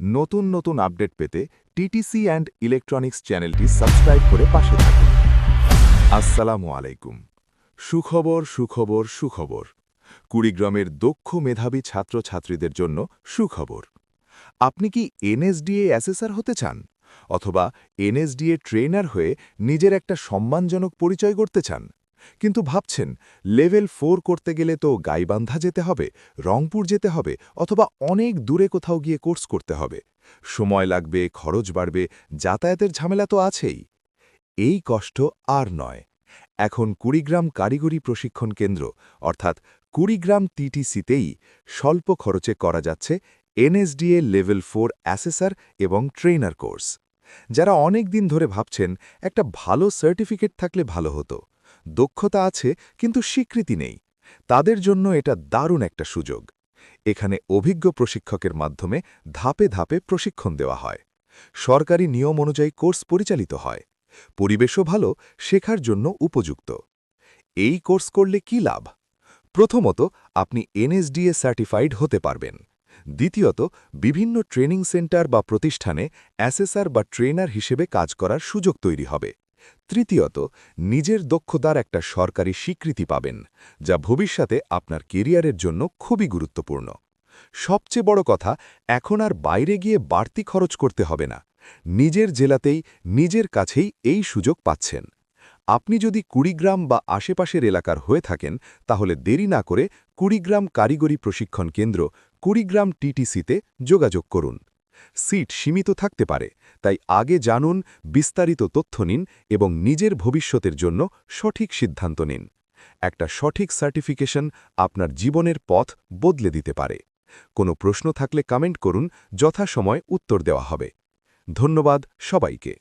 নতুন নতুন আপডেট পেতে টিটিসি অ্যান্ড ইলেকট্রনিক্স চ্যানেলটি সাবস্ক্রাইব করে পাশে থাকুন। আসসালামু আলাইকুম। সুখবর সুখবর সুখবর। কুড়িগ্রামের দক্ষ মেধাবী ছাত্রছাত্রীদের জন্য সুখবর। আপনি কি এনএসডিএ অ্যাসেসর হতে চান, অথবা এনএসডিএ ট্রেনার হয়ে নিজের একটা সম্মানজনক পরিচয় গড়তে চান, কিন্তু ভাবছেন লেভেল 4 করতে গেলে তো গাইবান্ধা যেতে হবে, রংপুর যেতে হবে, অথবা অনেক দূরে কোথাও গিয়ে কোর্স করতে হবে, সময় লাগবে, খরচ বাড়বে, যাতায়াতের ঝামেলা তো আছেই। এই কষ্ট আর নয়। এখন কুড়িগ্রাম কারিগরি প্রশিক্ষণ কেন্দ্র অর্থাৎ কুড়িগ্রাম টিটিসিতেই স্বল্প খরচে করা যাচ্ছে এনএসডিএ লেভেল 4 অ্যাসেসর এবং ট্রেনার কোর্স। যারা অনেক দিন ধরে ভাবছেন একটা ভালো সার্টিফিকেট থাকলে ভালো হতো, দক্ষতা আছে কিন্তু স্বীকৃতি নেই, তাদের জন্য এটা দারুণ একটা সুযোগ। এখানে অভিজ্ঞ প্রশিক্ষকের মাধ্যমে ধাপে ধাপে প্রশিক্ষণ দেওয়া হয়। সরকারি নিয়ম অনুযায়ী কোর্স পরিচালিত হয়। পরিবেশও ভালো, শেখার জন্য উপযুক্ত। এই কোর্স করলে কি লাভ? প্রথমত, আপনি এনএসডিএ সার্টিফাইড হতে পারবেন। দ্বিতীয়ত, বিভিন্ন ট্রেনিং সেন্টার বা প্রতিষ্ঠানে অ্যাসেসর বা ট্রেনার হিসেবে কাজ করার সুযোগ তৈরি হবে। তৃতীয়ত, নিজের দক্ষতার একটা সরকারি স্বীকৃতি পাবেন, যা ভবিষ্যতে আপনার কেরিয়ারের জন্য খুবই গুরুত্বপূর্ণ। সবচেয়ে বড় কথা, এখন আর বাইরে গিয়ে বাড়তি খরচ করতে হবে না। নিজের জেলাতেই, নিজের কাছেই এই সুযোগ পাচ্ছেন। আপনি যদি কুড়িগ্রাম বা আশেপাশের এলাকার হয়ে থাকেন, তাহলে দেরি না করে কুড়িগ্রাম কারিগরি প্রশিক্ষণ কেন্দ্র কুড়িগ্রাম টিটিসিতে যোগাযোগ করুন। সিট সীমিত থাকতে পারে, তাই আগে জানুন, বিস্তারিত তথ্য নিন এবং নিজের ভবিষ্যতের জন্য সঠিক সিদ্ধান্ত নিন। একটা সঠিক সার্টিফিকেশন আপনার জীবনের পথ বদলে দিতে পারে। কোনো প্রশ্ন থাকলে কমেন্ট করুন, যথাসময়ে উত্তর দেওয়া হবে। ধন্যবাদ সবাইকে।